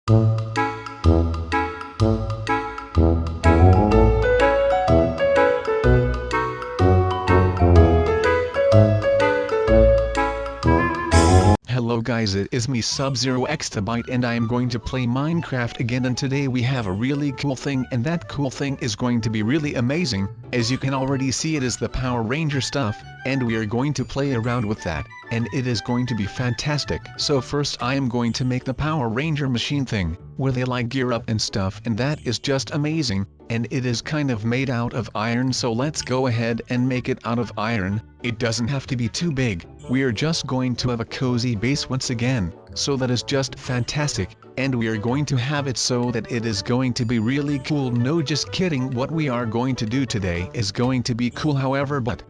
Hello guys, it is me Sub-Zero Exabyte and I am going to play Minecraft again, and today we have a really cool thing, and that cool thing is going to be really amazing. As you can already see, it is the Power Ranger stuff, and we are going to play around with that, and it is going to be fantastic. So first I am going to make the Power Ranger machine thing, where they like gear up and stuff, and that is just amazing, and it is kind of made out of iron, so let's go ahead and make it out of iron. It doesn't have to be too big. We are just going to have a cozy base once again, so that is just fantastic, and we are going to have it so that it is going to be really cool. No, just kidding, what we are going to do today is going to be cool, however, but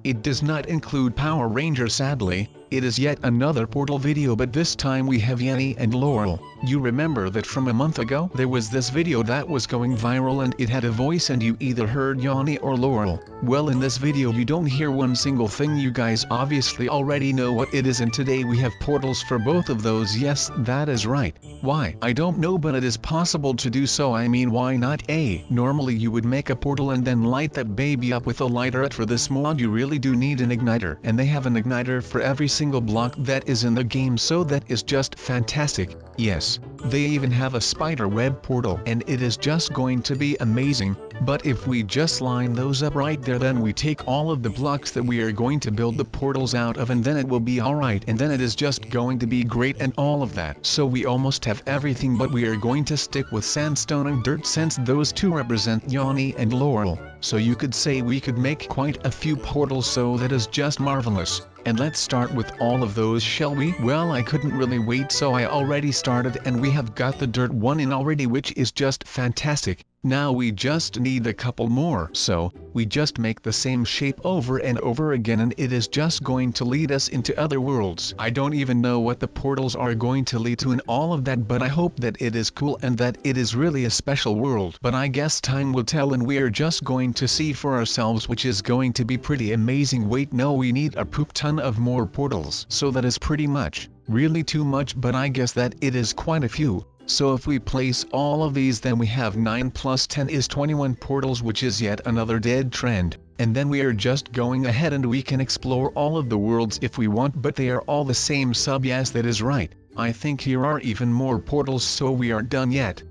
it does not include Power Ranger, sadly. It is yet another Portal video, but this time we have Yanny and Laurel. You remember that from a month ago there was this video that was going viral and it had a voice and you either heard Yanny or Laurel. Well, in this video you don't hear one single thing. You guys obviously already know what it is, and today we have portals for both of those. Yes, that is right. Why? I don't know, but it is possible to do so. I mean, why not? Normally you would make a portal and then light that baby up with a lighter, but for this mod you really do need an igniter, and they have an igniter for every single block that is in the game, so that is just fantastic. Yes, they even have a spider web portal, and it is just going to be amazing. But if we just line those up right there, then we take all of the blocks that we are going to build the portals out of, and then it will be alright, and then it is just going to be great and all of that. So we almost have everything, but we are going to stick with sandstone and dirt since those two represent Yanny and Laurel. So you could say we could make quite a few portals, so that is just marvelous. And let's start with all of those, shall we? Well, I couldn't really wait, so I already started, and we have got the dirt one in already, which is just fantastic. Now we just need a couple more, so we just make the same shape over and over again, and it is just going to lead us into other worlds. I don't even know what the portals are going to lead to and all of that, but I hope that it is cool and that it is really a special world. But I guess time will tell, and we are just going to see for ourselves, which is going to be pretty amazing. Wait, no, we need a poop ton of more portals, so that is pretty much, really too much, but I guess that it is quite a few. So if we place all of these, then we have 9 plus 10 is 21 portals, which is yet another dead trend. And then we are just going ahead and we can explore all of the worlds if we want, but they are all the same sub. Yes, that is right. I think here are even more portals, so we aren't done yet.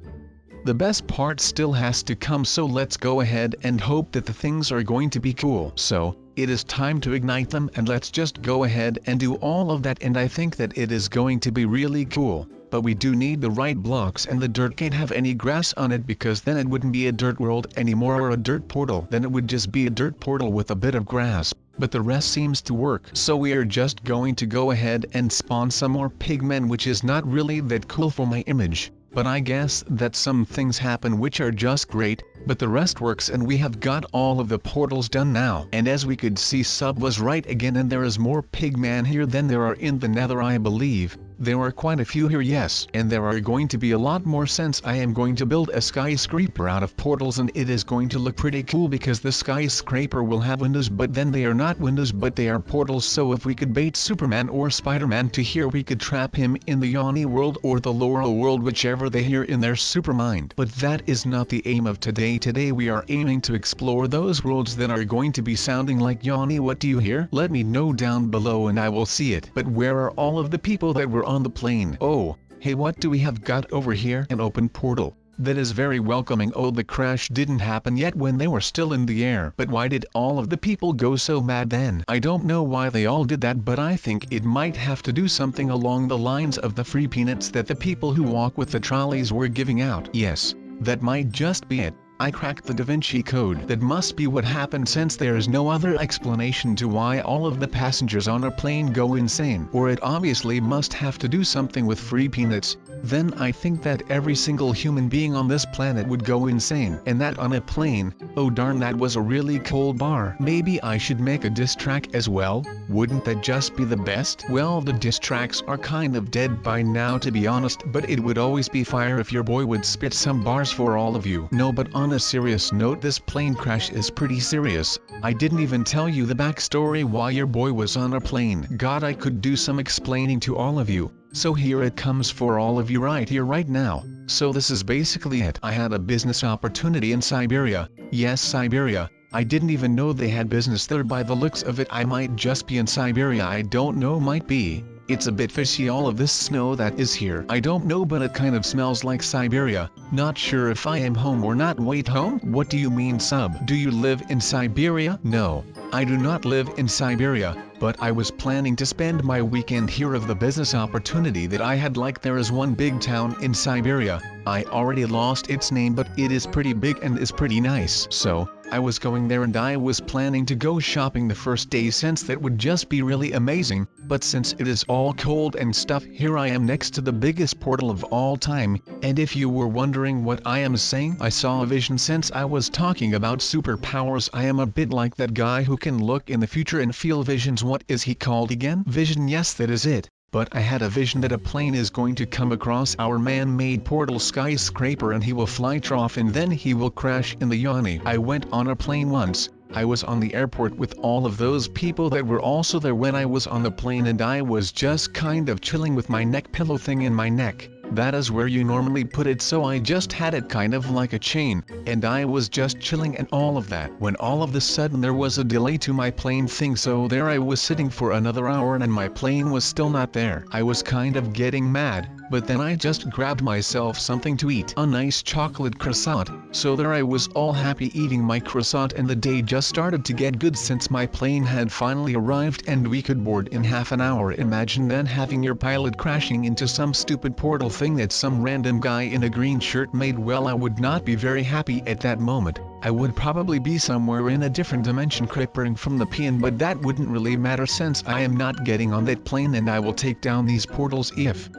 The best part still has to come, so let's go ahead and hope that the things are going to be cool. So it is time to ignite them, and let's just go ahead and do all of that, and I think that it is going to be really cool. But we do need the right blocks, and the dirt can't have any grass on it, because then it wouldn't be a dirt world anymore or a dirt portal. Then it would just be a dirt portal with a bit of grass. But the rest seems to work, so we are just going to go ahead and spawn some more pigmen, which is not really that cool for my image. But I guess that some things happen which are just great, but the rest works, and we have got all of the portals done now. And as we could see, Sub was right again, and there is more pigmen here than there are in the Nether, I believe. There are quite a few here, yes, and there are going to be a lot more since I am going to build a skyscraper out of portals, and it is going to look pretty cool because the skyscraper will have windows, but then they are not windows but they are portals. So if we could bait Superman or Spider-Man to here, we could trap him in the Yanny world or the Laurel world, whichever they hear in their supermind. But that is not the aim of today. Today we are aiming to explore those worlds that are going to be sounding like Yanny. What do you hear? Let me know down below and I will see it. But where are all of the people that were on the plane? Oh, hey, what do we have got over here? An open portal. That is very welcoming. Oh, the crash didn't happen yet when they were still in the air. But why did all of the people go so mad then? I don't know why they all did that, but I think it might have to do something along the lines of the free peanuts that the people who walk with the trolleys were giving out. Yes, that might just be it. I cracked the Da Vinci Code. That must be what happened, since there is no other explanation to why all of the passengers on a plane go insane. Or it obviously must have to do something with free peanuts. Then I think that every single human being on this planet would go insane. And that on a plane. Oh darn, that was a really cold bar. Maybe I should make a diss track as well? Wouldn't that just be the best? Well, the diss tracks are kind of dead by now, to be honest, but it would always be fire if your boy would spit some bars for all of you. No, but honestly, a serious note, this plane crash is pretty serious. I didn't even tell you the backstory why your boy was on a plane. God, I could do some explaining to all of you. So here it comes for all of you right here right now. So this is basically it. I had a business opportunity in Siberia. Yes, Siberia. I didn't even know they had business there. By the looks of it, I might just be in Siberia. I don't know, might be. It's a bit fishy, all of this snow that is here. I don't know, but it kind of smells like Siberia. Not sure if I am home or not. Wait, home? What do you mean, sub? Do you live in Siberia? No, I do not live in Siberia, but I was planning to spend my weekend here of the business opportunity that I had. Like, there is one big town in Siberia. I already lost its name, but it is pretty big and is pretty nice. So, I was going there and I was planning to go shopping the first day, since that would just be really amazing. But since it is all cold and stuff, here I am next to the biggest portal of all time. And if you were wondering what I am saying, I saw a vision. Since I was talking about superpowers, I am a bit like that guy who can look in the future and feel visions. What is he called again? Vision, yes, that is it. But I had a vision that a plane is going to come across our man-made portal skyscraper and he will fly off and then he will crash in the YANNY. I went on a plane once. I was on the airport with all of those people that were also there when I was on the plane, and I was just kind of chilling with my neck pillow thing in my neck. That is where you normally put it, so I just had it kind of like a chain, and I was just chilling and all of that, when all of a sudden there was a delay to my plane thing. So there I was sitting for another hour and my plane was still not there. I was kind of getting mad, but then I just grabbed myself something to eat, a nice chocolate croissant. So there I was all happy eating my croissant, and the day just started to get good since my plane had finally arrived and we could board in half an hour. Imagine then having your pilot crashing into some stupid portal thing that some random guy in a green shirt made. Well, I would not be very happy at that moment. I would probably be somewhere in a different dimension crippling from the PN, but that wouldn't really matter since I am not getting on that plane and I will take down these portals if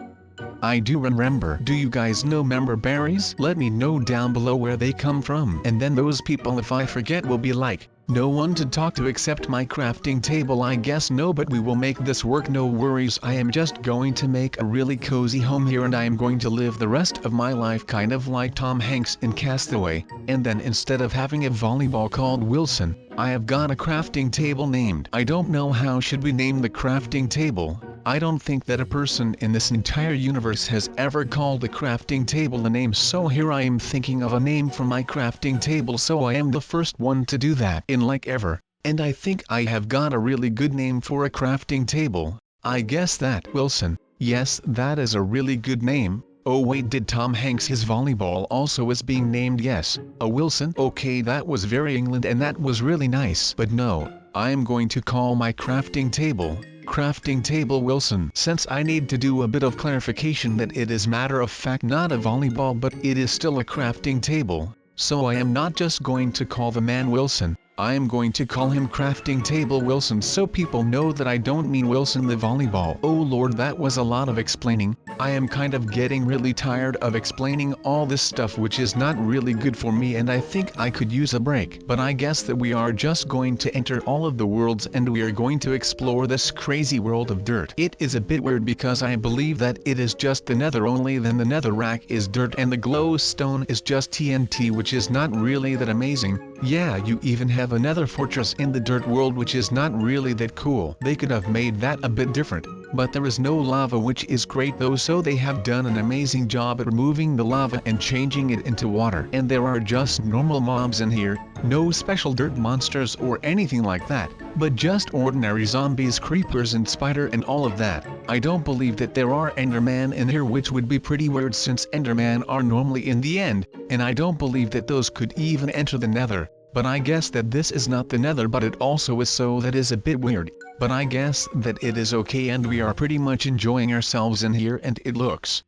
I do remember. Do you guys know member berries? Let me know down below where they come from. And then those people, if I forget, will be like, no one to talk to except my crafting table. I guess no, but we will make this work, no worries. I am just going to make a really cozy home here and I am going to live the rest of my life kind of like Tom Hanks in Castaway. And then instead of having a volleyball called Wilson, I have got a crafting table named. I don't know how should we name the crafting table. I don't think that a person in this entire universe has ever called a crafting table a name, so here I am thinking of a name for my crafting table, so I am the first one to do that in like ever, and I think I have got a really good name for a crafting table. I guess that Wilson. Yes, that is a really good name. Oh wait, did Tom Hanks his volleyball also is being named? Yes, a Wilson. Okay, that was very England and that was really nice, but no, I am going to call my crafting table Crafting Table Wilson, since I need to do a bit of clarification that it is matter of fact not a volleyball, but it is still a crafting table. So I am not just going to call the man Wilson, I am going to call him Crafting Table Wilson, so people know that I don't mean Wilson the volleyball. Oh lord, that was a lot of explaining. I am kind of getting really tired of explaining all this stuff, which is not really good for me, and I think I could use a break. But I guess that we are just going to enter all of the worlds and we are going to explore this crazy world of dirt. It is a bit weird because I believe that it is just the Nether, only then the netherrack is dirt and the glowstone is just TNT, which is not really that amazing. Yeah, you even have a nether fortress in the dirt world, which is not really that cool. They could have made that a bit different. But there is no lava, which is great though, so they have done an amazing job at removing the lava and changing it into water. And there are just normal mobs in here, no special dirt monsters or anything like that, but just ordinary zombies, creepers and spider and all of that. I don't believe that there are enderman in here, which would be pretty weird since enderman are normally in the end, and I don't believe that those could even enter the nether. But I guess that this is not the nether, but it also is, so that is a bit weird. But I guess that it is okay and we are pretty much enjoying ourselves in here and it looks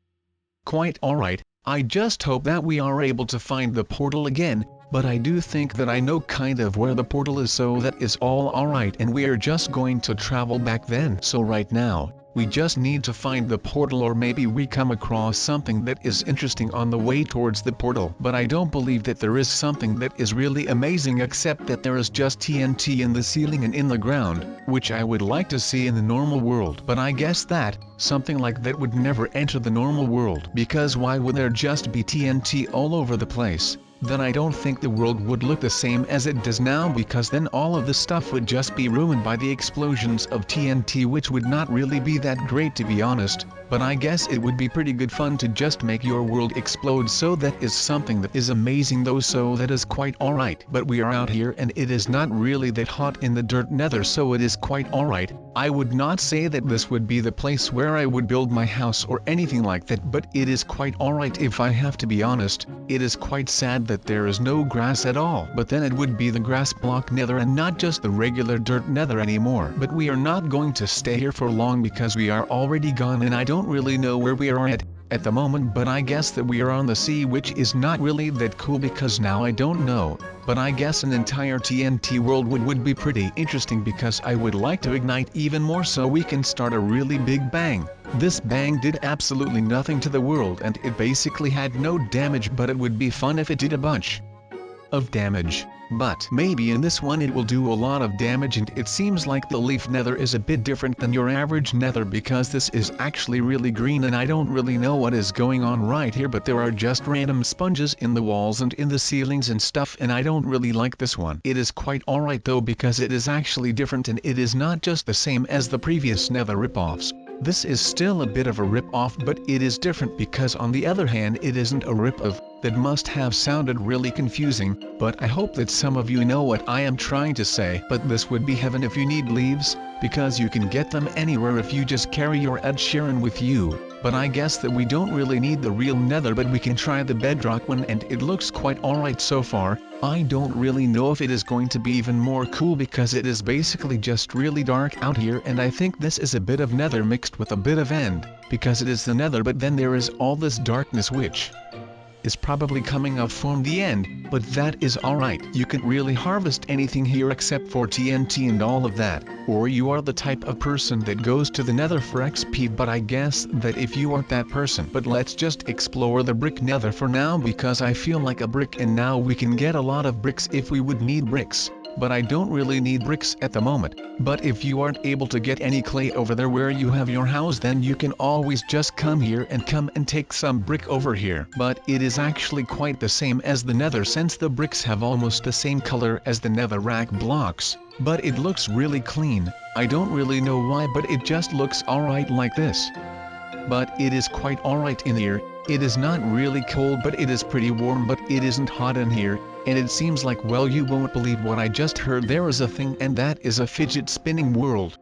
quite alright. I just hope that we are able to find the portal again, but I do think that I know kind of where the portal is, so that is all alright and we are just going to travel back then. So right now, we just need to find the portal, or maybe we come across something that is interesting on the way towards the portal. But I don't believe that there is something that is really amazing, except that there is just TNT in the ceiling and in the ground, which I would like to see in the normal world. But I guess that something like that would never enter the normal world, because why would there just be TNT all over the place? then I don't think the world would look the same as it does now, because then all of the stuff would just be ruined by the explosions of TNT, which would not really be that great, to be honest. But I guess it would be pretty good fun to just make your world explode, so that is something that is amazing though, so that is quite alright. But we are out here and it is not really that hot in the dirt nether, so it is quite alright. I would not say that this would be the place where I would build my house or anything like that, but it is quite alright if I have to be honest. It is quite sad that there is no grass at all, but then it would be the grass block nether and not just the regular dirt nether anymore. But we are not going to stay here for long because we are already gone, and I don't really know where we are at the moment, but I guess that we are on the sea, which is not really that cool because now I don't know. But I guess an entire TNT world would be pretty interesting, because I would like to ignite even more so we can start a really big bang. This bang did absolutely nothing to the world and it basically had no damage, but it would be fun if it did a bunch of damage. But maybe in this one it will do a lot of damage, and it seems like the leaf nether is a bit different than your average nether, because this is actually really green and I don't really know what is going on right here, but there are just random sponges in the walls and in the ceilings and stuff, and I don't really like this one. It is quite alright though, because it is actually different and it is not just the same as the previous nether ripoffs. This is still a bit of a rip-off, but it is different because on the other hand it isn't a rip-off. That must have sounded really confusing, but I hope that some of you know what I am trying to say. But this would be heaven if you need leaves, because you can get them anywhere if you just carry your Ed Sheeran with you. But I guess that we don't really need the real nether, but we can try the bedrock one and it looks quite alright so far. I don't really know if it is going to be even more cool because it is basically just really dark out here, and I think this is a bit of nether mixed with a bit of end, because it is the nether but then there is all this darkness which is probably coming up from the end, but that is alright. You can really harvest anything here except for TNT and all of that, or you are the type of person that goes to the nether for XP, but I guess that if you aren't that person. But let's just explore the brick nether for now, because I feel like a brick, and now we can get a lot of bricks if we would need bricks. But I don't really need bricks at the moment. But if you aren't able to get any clay over there where you have your house, then you can always just come here and take some brick over here. But it is actually quite the same as the nether, since the bricks have almost the same color as the netherrack blocks. But it looks really clean. I don't really know why, but it just looks alright like this. But it is quite alright in here. It is not really cold, but it is pretty warm, but it isn't hot in here. And it seems like, well, you won't believe what I just heard. There is a thing, and that is a fidget spinning world.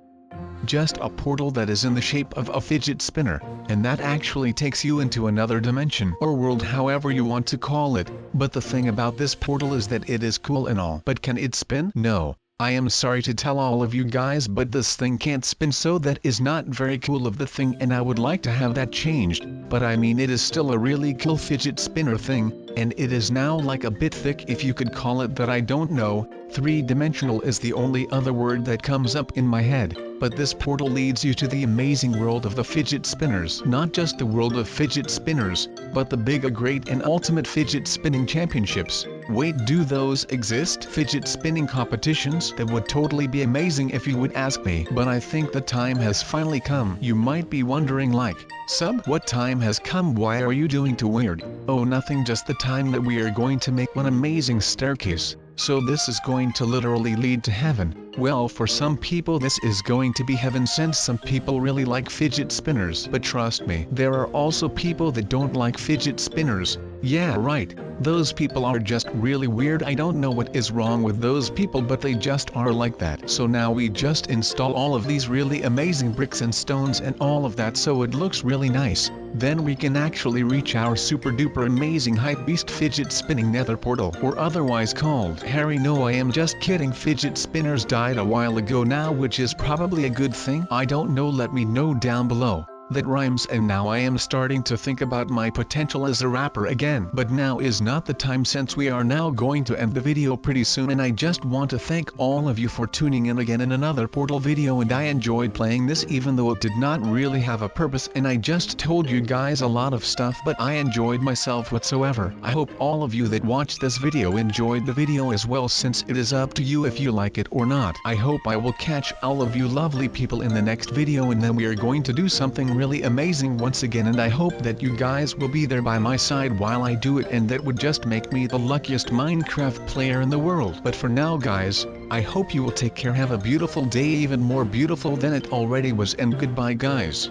Just a portal that is in the shape of a fidget spinner, and that actually takes you into another dimension or world, however you want to call it. But the thing about this portal is that it is cool and all, but can it spin? No. I am sorry to tell all of you guys, but this thing can't spin, so that is not very cool of the thing, and I would like to have that changed. But I mean, it is still a really cool fidget spinner thing, and it is now like a bit thick, if you could call it that. I don't know. 3-dimensional is the only other word that comes up in my head. But this portal leads you to the amazing world of the fidget spinners. Not just the world of fidget spinners, but the big, great and ultimate fidget spinning championships. Wait, do those exist? Fidget spinning competitions? That would totally be amazing if you would ask me. But I think the time has finally come. You might be wondering, like, sub, what time has come? Why are you doing too weird? Oh, nothing, just the time that we are going to make one amazing staircase. So this is going to literally lead to heaven. Well, for some people this is going to be heaven, since some people really like fidget spinners. But trust me, there are also people that don't like fidget spinners. Yeah, right. Those people are just really weird. I don't know what is wrong with those people, but they just are like that. So now we just install all of these really amazing bricks and stones and all of that, so it looks really nice. Then we can actually reach our super duper amazing hype beast fidget spinning nether portal, or otherwise called Harry. No, I am just kidding. Fidget spinners died a while ago now, which is probably a good thing. I don't know, let me know down below. That rhymes. And now I am starting to think about my potential as a rapper again. But now is not the time, since we are now going to end the video pretty soon, and I just want to thank all of you for tuning in again in another portal video. And I enjoyed playing this, even though it did not really have a purpose and I just told you guys a lot of stuff, but I enjoyed myself whatsoever. I hope all of you that watched this video enjoyed the video as well, since it is up to you if you like it or not. I hope I will catch all of you lovely people in the next video, and then we are going to do something something really amazing once again, and I hope that you guys will be there by my side while I do it, and that would just make me the luckiest Minecraft player in the world. But for now guys, I hope you will take care, have a beautiful day, even more beautiful than it already was, and goodbye guys.